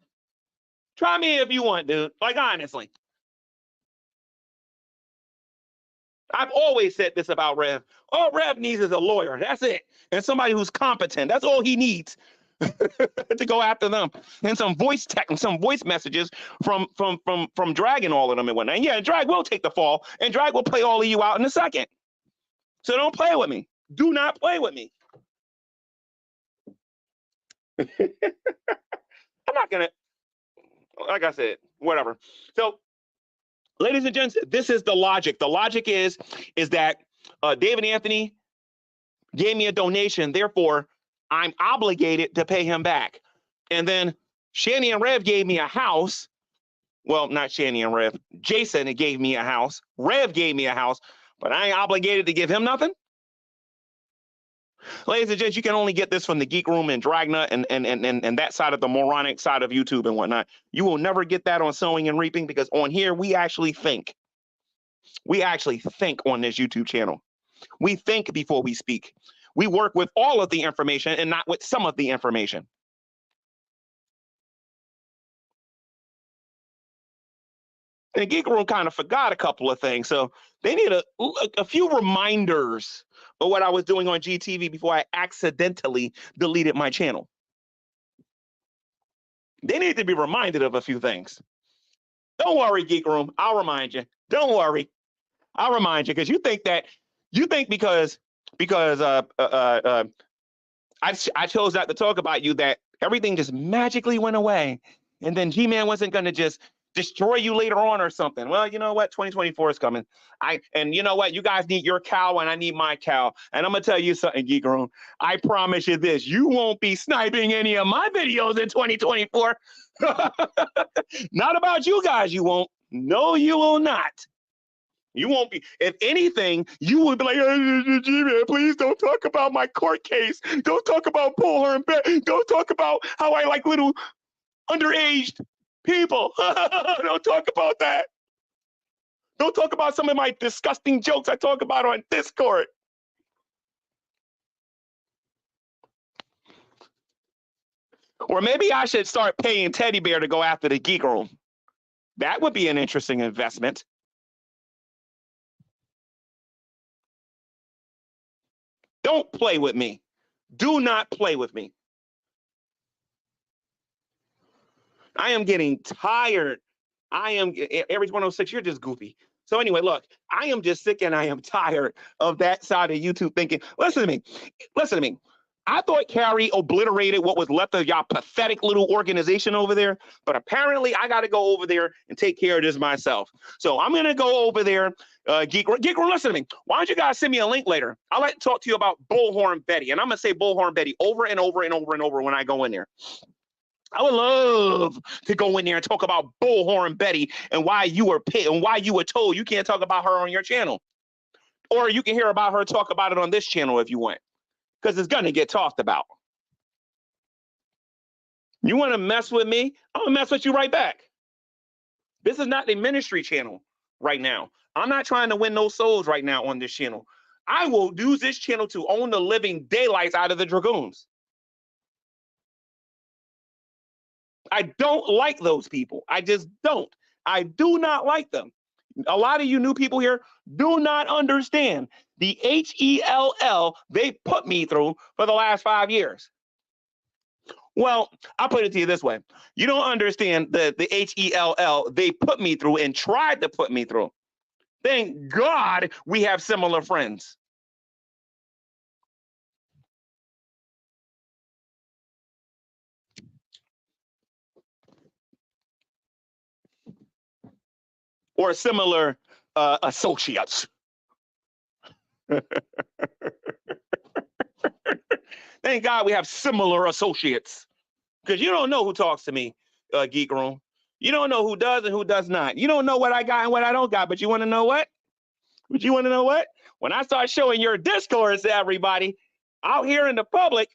Try me if you want, dude. Like, honestly. I've always said this about Rev. All Rev needs is a lawyer. That's it. And somebody who's competent. That's all he needs. To go after them, and some voice messages from Drag and all of them and whatnot. And yeah, Drag will take the fall, and Drag will play all of you out in a second. So don't play with me. Do not play with me. I'm not gonna, like I said, whatever. So, ladies and gents, this is the logic. The logic is that David Anthony gave me a donation, therefore I'm obligated to pay him back. And then Shanny and Rev gave me a house. Well, not Shanny and Rev. Jason gave me a house. Rev gave me a house. but I ain't obligated to give him nothing. Ladies and gents, you can only get this from the Geek Room and Dragnet and that side of the moronic side of YouTube and whatnot. You will never get that on Sowing and Reaping, because on here we actually think. We actually think on this YouTube channel. We think before we speak. We work with all of the information and not with some of the information. And Geek Room kind of forgot a couple of things, so they need a few reminders of what I was doing on GTV before I accidentally deleted my channel. They need to be reminded of a few things. Don't worry, Geek Room, I'll remind you. Don't worry, I'll remind you, because you think because I chose not to talk about you that everything just magically went away, and then G-Man wasn't going to just destroy you later on or something. Well, you know what? 2024 is coming. And you know what? You guys need your cow and I need my cow. And I'm going to tell you something, Geek Room. I promise you this. You won't be sniping any of my videos in 2024. Not about you guys, you won't. No, you will not. You won't be. If anything, you would be like, G-Man, please don't talk about my court case. Don't talk about Bullhorn. Don't talk about how I like little underage people. Don't talk about that. Don't talk about some of my disgusting jokes I talk about on Discord. Or maybe I should start paying Teddy Bear to go after the Geek Room. That would be an interesting investment. Don't play with me. Do not play with me. I am getting tired. Every 106, you're just goofy. So anyway, look, I am just sick and I am tired of that side of YouTube thinking, listen to me. I thought Carrie obliterated what was left of y'all pathetic little organization over there, but apparently I got to go over there and take care of this myself. So I'm going to go over there. Geek Room, listen to me. Why don't you guys send me a link later? I'd like to talk to you about Bullhorn Betty, and I'm going to say Bullhorn Betty over and over and over and over when I go in there. I would love to go in there and talk about Bullhorn Betty and why you were told you can't talk about her on your channel. Or you can hear about her talk about it on this channel if you want, because it's going to get talked about. You want to mess with me? I'm going to mess with you right back. This is not the ministry channel right now. I'm not trying to win no souls right now on this channel. I will use this channel to own the living daylights out of the Dragoons. I don't like those people. I just don't. I do not like them. A lot of you new people here do not understand the HELL they put me through for the last 5 years. Well, I'll put it to you this way. You don't understand the HELL they put me through and tried to put me through. Thank God we have similar friends. Or similar associates. Thank God we have similar associates. Because you don't know who talks to me, Geek Room. You don't know who does and who does not. You don't know what I got and what I don't got, but you want to know what? When I start showing your Discords to everybody out here in the public,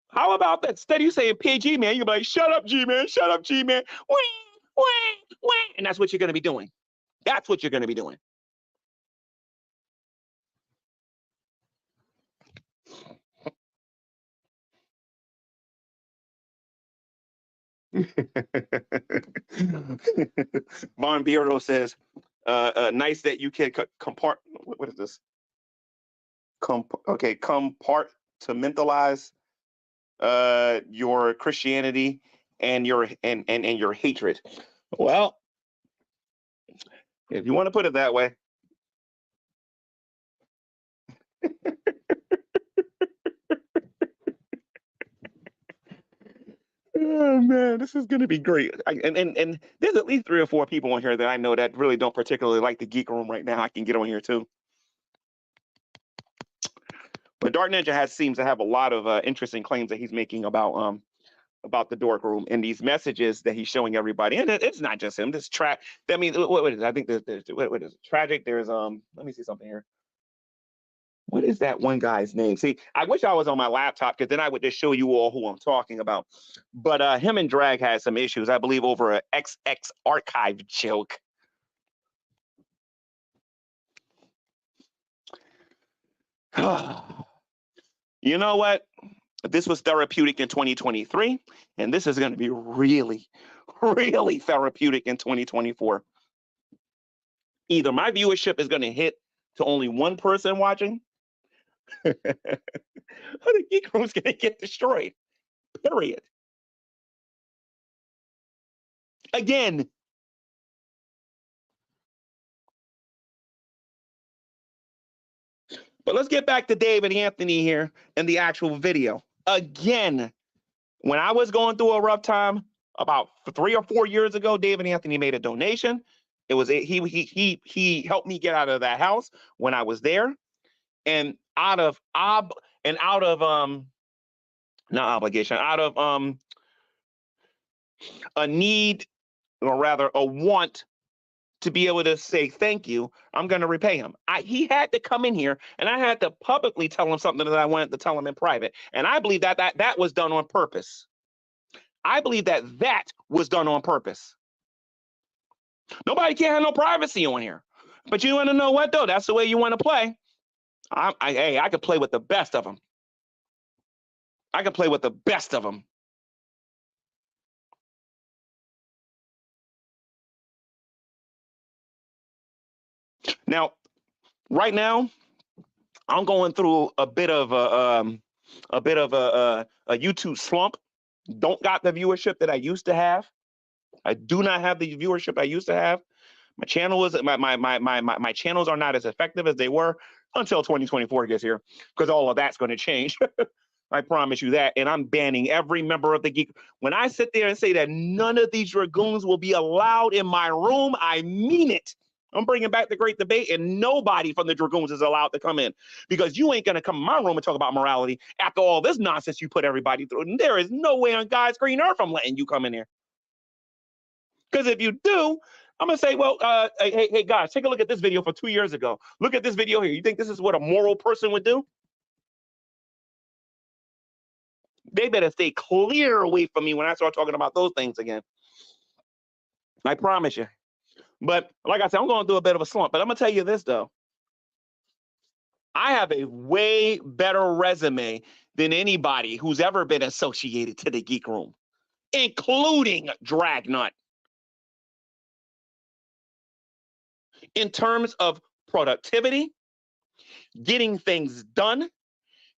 how about that? Instead of you saying PG, man, you're like, shut up, G-Man, shut up, G-Man. And that's what you're going to be doing. That's what you're going to be doing. Von Beardo says, nice that you can what is this? Compartmentalize your Christianity and your hatred. Well, if you want to put it that way. Oh man, this is going to be great. And there's at least 3 or 4 people on here that I know that really don't particularly like the Geek Room right now. I can get on here too. But Dark Ninja seems to have a lot of interesting claims that he's making about the Dork Room and these messages that he's showing everybody. And it's not just him. This what is it? I think there's what is it? Tragic. There's let me see something here. What is that one guy's name? See, I wish I was on my laptop because then I would just show you all who I'm talking about. But him and Drag had some issues, I believe, over an XX archive joke. You know what? This was therapeutic in 2023, and this is going to be really, really therapeutic in 2024. Either my viewership is going to hit to only one person watching, or the Geek Room's going to get destroyed. Period. Again. But let's get back to David Anthony here and the actual video. Again, when I was going through a rough time about 3 or 4 years ago, David Anthony made a donation. It was he helped me get out of that house when I was there, and out of not obligation, out of a need, or rather a want to be able to say thank you, I'm going to repay him. He had to come in here, and I had to publicly tell him something that I wanted to tell him in private. And I believe that was done on purpose. I believe that was done on purpose. Nobody can have no privacy on here. But you want to know what, though? That's the way you want to play. I could play with the best of them. I could play with the best of them. Now, right now, I'm going through a bit of a YouTube slump. Don't got the viewership that I used to have. I do not have the viewership I used to have. My channel is my channels are not as effective as they were until 2024 gets here, because all of that's going to change. I promise you that. And I'm banning every member of the Geek. When I sit there and say that none of these dragoons will be allowed in my room, I mean it. I'm bringing back the great debate, and nobody from the dragoons is allowed to come in, because you ain't going to come in my room and talk about morality after all this nonsense you put everybody through. And there is no way on God's green earth I'm letting you come in here. Because if you do, I'm going to say, well, hey, guys, take a look at this video from 2 years ago. Look at this video here. You think this is what a moral person would do? They better stay clear away from me when I start talking about those things again. I promise you. But like I said, I'm going through a bit of a slump. But I'm going to tell you this, though. I have a way better resume than anybody who's ever been associated to the Geek Room, including Dragnut. In terms of productivity, getting things done,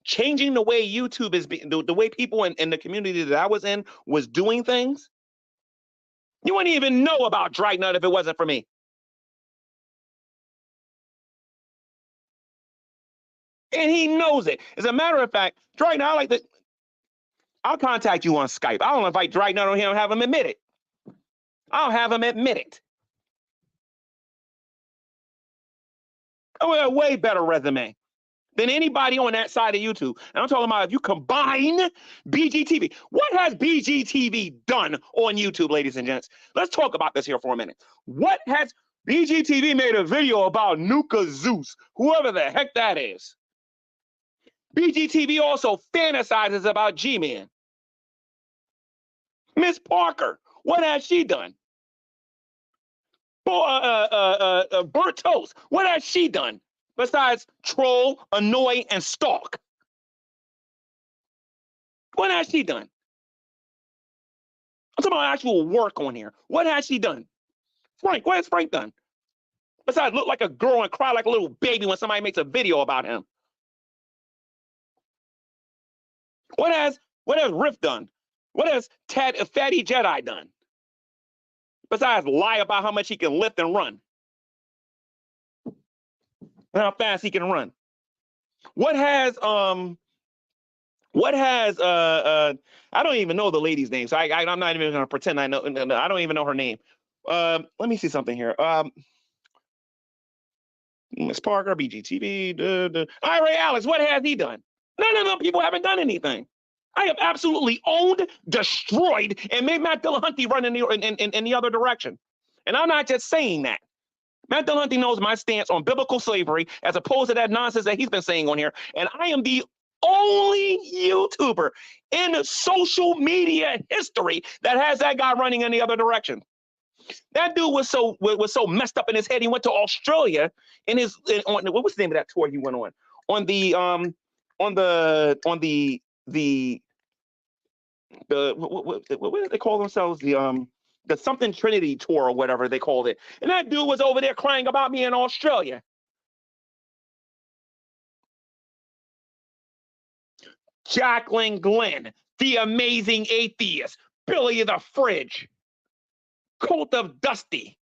changing the way YouTube is the way people in the community that I was in was doing things. You wouldn't even know about Dragnut if it wasn't for me. And he knows it. As a matter of fact, Dragnut, I'll contact you on Skype. I'll invite Dragnut on here and have him admit it. I'll have him admit it. A way better resume than anybody on that side of YouTube. And I'm talking about if you combine BGTV. What has BGTV done on YouTube, ladies and gents? Let's talk about this here for a minute. What has BGTV made a video about Nuka Zeus, whoever the heck that is? BGTV also fantasizes about G-Man. Miss Parker, what has she done? Bertos, what has she done? Besides troll, annoy, and stalk. What has she done? I'm talking about actual work on here. What has she done? Frank, what has Frank done? Besides look like a girl and cry like a little baby when somebody makes a video about him. What has Riff done? What has Fatty Jedi done? Besides lie about how much he can lift and run. And how fast he can run. What has I don't even know the lady's name, so I'm not even gonna pretend I know. I don't even know her name. Let me see something here. Miss Parker, BGTV, Ray Alice, what has he done? None of them people haven't done anything. I have absolutely owned, destroyed, and made Matt Dillahunty run in the other direction. And I'm not just saying that. Matt Dillahunty knows my stance on biblical slavery as opposed to that nonsense that he's been saying on here. And I am the only YouTuber in social media history that has that guy running in the other direction. That dude was so messed up in his head. He went to Australia what was the name of that tour he went on? On the what do they call themselves? The something Trinity tour or whatever they called it. And that dude was over there crying about me in Australia. Jacqueline Glenn, the amazing atheist, Billy the Fridge, Cult of Dusty.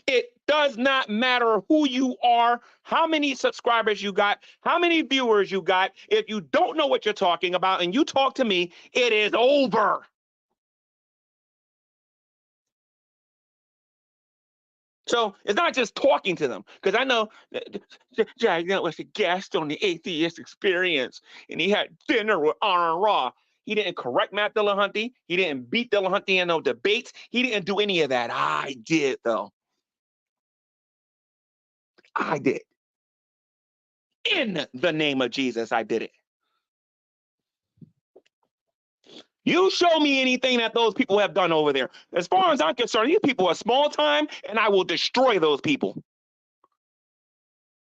It does not matter who you are, how many subscribers you got, how many viewers you got. If you don't know what you're talking about and you talk to me, it is over. So it's not just talking to them, because I know Jack was a guest on the Atheist Experience, and he had dinner with Aaron Ra. He didn't correct Matt Dillahunty. He didn't beat Dillahunty in no debates. He didn't do any of that. I did, though. I did. In the name of Jesus, I did it. You show me anything that those people have done over there. As far as I'm concerned, these people are small time, and I will destroy those people.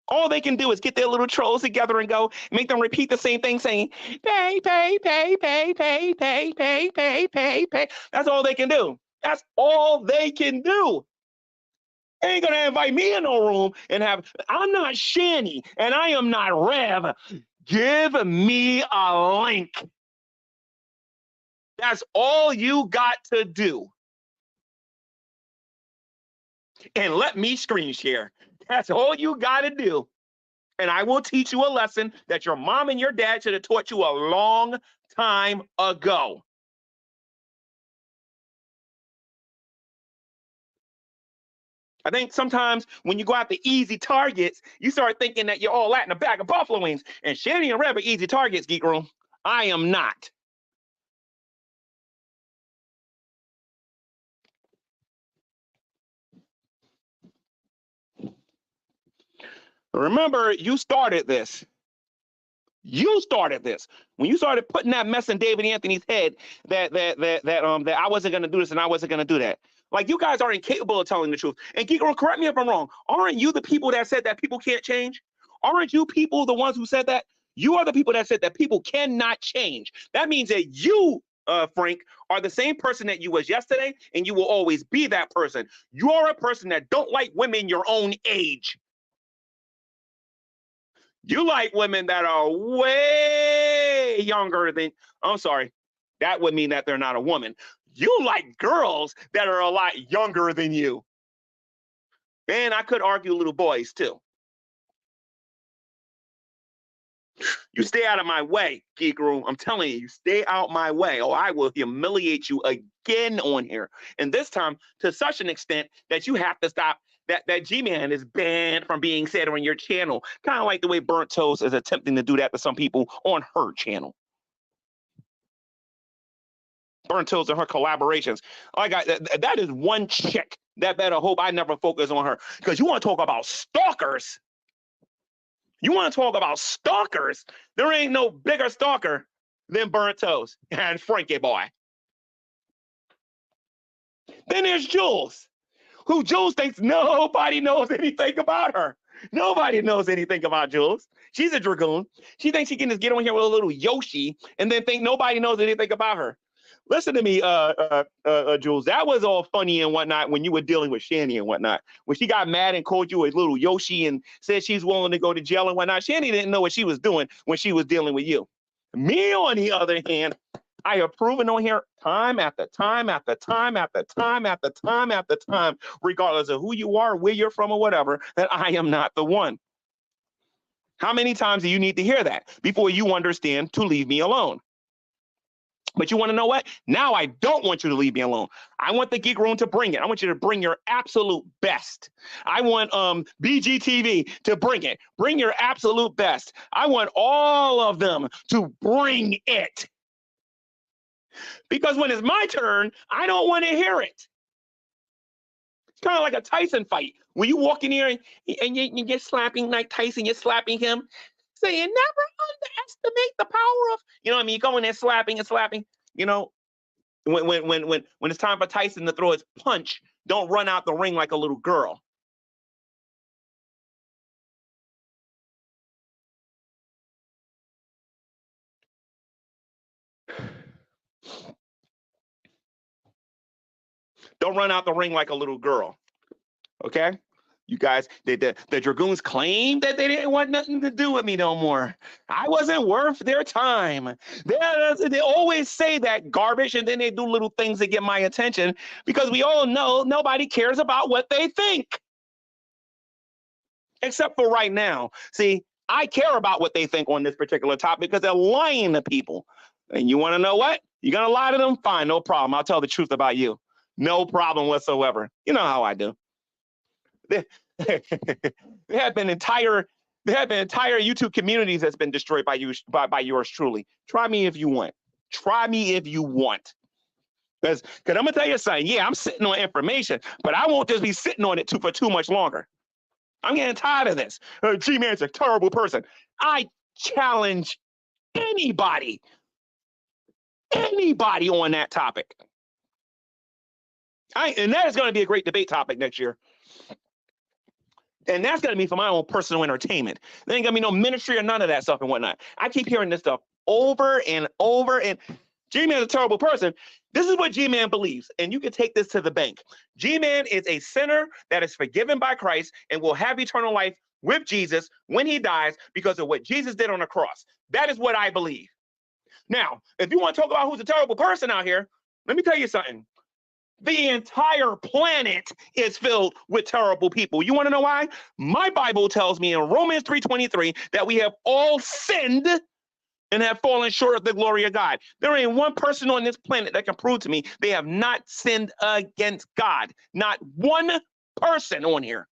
All they can do is get their little trolls together and go make them repeat the same thing, saying, pay, pay, pay, pay, pay, pay, pay, pay, pay, pay. That's all they can do. That's all they can do. They ain't gonna invite me in no room and I'm not Shani, and I am not Rev. Give me a link. That's all you got to do. And let me screen share. That's all you got to do. And I will teach you a lesson that your mom and your dad should have taught you a long time ago. I think sometimes when you go after easy targets, you start thinking that you're all that in a bag of buffalo wings. And Shani and Rev are easy targets, Geek Room. I am not. Remember, you started this. You started this when you started putting that mess in David Anthony's head that I wasn't going to do this and I wasn't going to do that. Like, you guys are incapable of telling the truth. And Geek Room, correct me if I'm wrong. Aren't you the people that said that people can't change? Aren't you people the ones who said that? You are the people that said that people cannot change. That means that you, Frank, are the same person that you was yesterday, and you will always be that person. You are a person that don't like women your own age. You like women that are way younger than, I'm sorry, that would mean that they're not a woman. You like girls that are a lot younger than you. And I could argue little boys too. You stay out of my way, Geek Room. I'm telling you, stay out my way, or I will humiliate you again on here. And this time to such an extent that you have to stop. That G-Man is banned from being said on your channel. Kind of like the way Burnt Toast is attempting to do that to some people on her channel. Burnt Toast and her collaborations. That is one chick that better hope I never focus on her. Because you want to talk about stalkers. You want to talk about stalkers. There ain't no bigger stalker than Burnt Toast and Frankie Boy. Then there's Jules. Who Jules thinks nobody knows anything about her. Nobody knows anything about Jules. She's a dragoon. She thinks she can just get on here with a little Yoshi and then think nobody knows anything about her. Listen to me, Jules. That was all funny and whatnot when you were dealing with Shani and whatnot. When she got mad and called you a little Yoshi and said she's willing to go to jail and whatnot, Shani didn't know what she was doing when she was dealing with you. Me, on the other hand, I have proven on here time after time after time after time after time after time, regardless of who you are, where you're from, or whatever, that I am not the one. How many times do you need to hear that before you understand to leave me alone? But you want to know what? Now I don't want you to leave me alone. I want the Geek Room to bring it. I want you to bring your absolute best. I want BGTV to bring it. Bring your absolute best. I want all of them to bring it. Because when it's my turn, I don't want to hear it. kind of like a Tyson fight. When you walk in here and you're slapping like Tyson, you're slapping him, saying never underestimate the power of, you know what I mean? You go in there slapping and slapping, you know. When it's time for Tyson to throw his punch, don't run out the ring like a little girl. Don't run out the ring like a little girl. Okay? You guys, the Dragoons claimed that they didn't want nothing to do with me no more. I wasn't worth their time. They always say that garbage, and then they do little things to get my attention, because we all know nobody cares about what they think. Except for right now. See, I care about what they think on this particular topic because they're lying to people. And you want to know what? You're going to lie to them? Fine, no problem. I'll tell the truth about you. No problem whatsoever. You know how I do. There have been entire YouTube communities that's been destroyed by yours truly. Try me if you want. Try me if you want. Because I'm gonna tell you something. Yeah, I'm sitting on information, but I won't just be sitting on it for too much longer. I'm getting tired of this. G-Man's a terrible person. I challenge anybody on that topic. And that is going to be a great debate topic next year. And that's going to be for my own personal entertainment. There ain't going to be no ministry or none of that stuff and whatnot. I keep hearing this stuff over and over. And G-Man's a terrible person. This is what G-Man believes. And you can take this to the bank. G-Man is a sinner that is forgiven by Christ and will have eternal life with Jesus when he dies because of what Jesus did on the cross. That is what I believe. Now, if you want to talk about who's a terrible person out here, let me tell you something. The entire planet is filled with terrible people. You want to know why? My Bible tells me in Romans 3:23 that we have all sinned and have fallen short of the glory of God. There ain't one person on this planet that can prove to me they have not sinned against God. Not one person on here.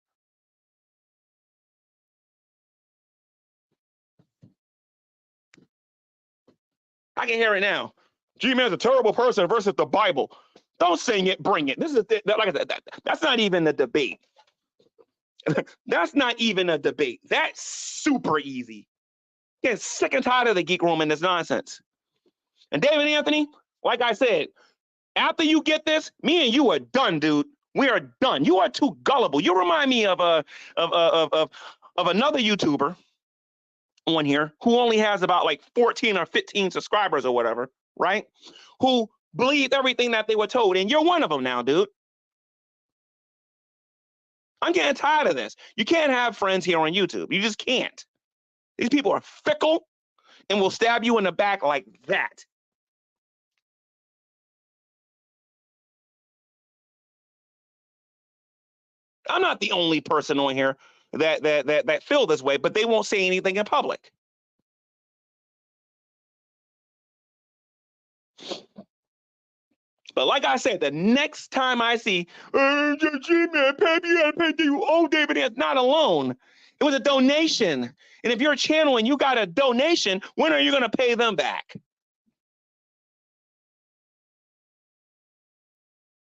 I can hear it now. G-Man's a terrible person versus the Bible. Don't sing it, bring it. This is like I said, that's not even a debate. That's not even a debate. That's super easy. Get sick and tired of the Geek Room and this nonsense. And David Anthony, like I said, after you get this, me and you are done, dude. We are done. You are too gullible. You remind me of another YouTuber on here who only has about like 14 or 15 subscribers or whatever, right? Who believed everything that they were told, and you're one of them now, dude. I'm getting tired of this. You can't have friends here on YouTube. You just can't. These people are fickle and will stab you in the back like that. I'm not the only person on here that feel this way, but they won't say anything in public. But like I said, the next time I see, G-Man, pay you owe David, it's not a loan. It was a donation. And if you're a channel and you got a donation, when are you going to pay them back?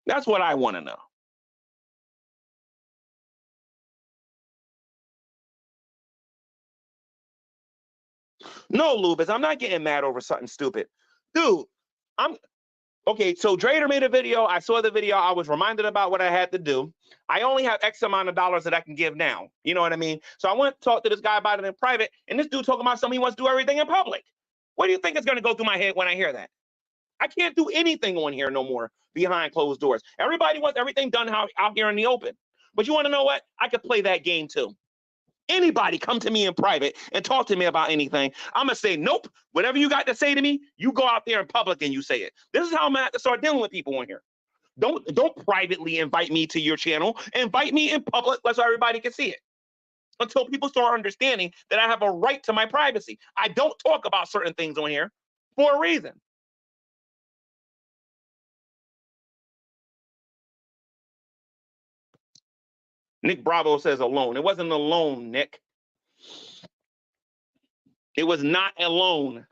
That's what I want to know. No, Lubis, I'm not getting mad over something stupid. Dude, okay, so Drader made a video. I saw the video. I was reminded about what I had to do. I only have X amount of dollars that I can give now. You know what I mean? So I went to talk to this guy about it in private, and this dude talking about something he wants to do everything in public. What do you think is going to go through my head when I hear that? I can't do anything on here no more behind closed doors. Everybody wants everything done out here in the open. But you want to know what? I could play that game too. Anybody come to me in private and talk to me about anything, I'm going to say, nope, whatever you got to say to me, you go out there in public and you say it. This is how I'm going to have to start dealing with people on here. Don't privately invite me to your channel. Invite me in public so everybody can see it. Until people start understanding that I have a right to my privacy. I don't talk about certain things on here for a reason. Nick Bravo says a loan. It wasn't a loan, Nick. It was not a loan.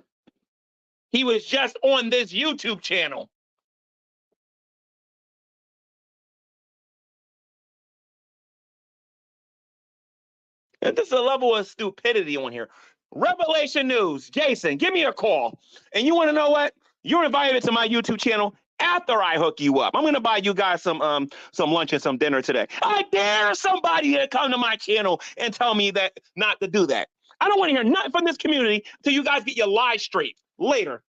He was just on this YouTube channel. And this is a level of stupidity on here. Revelation News, Jason, give me a call. And you want to know what? You're invited to my YouTube channel after I hook you up. I'm going to buy you guys some lunch and some dinner today. I dare somebody to come to my channel and tell me that not to do that. I don't want to hear nothing from this community until you guys get your lies straight. Later.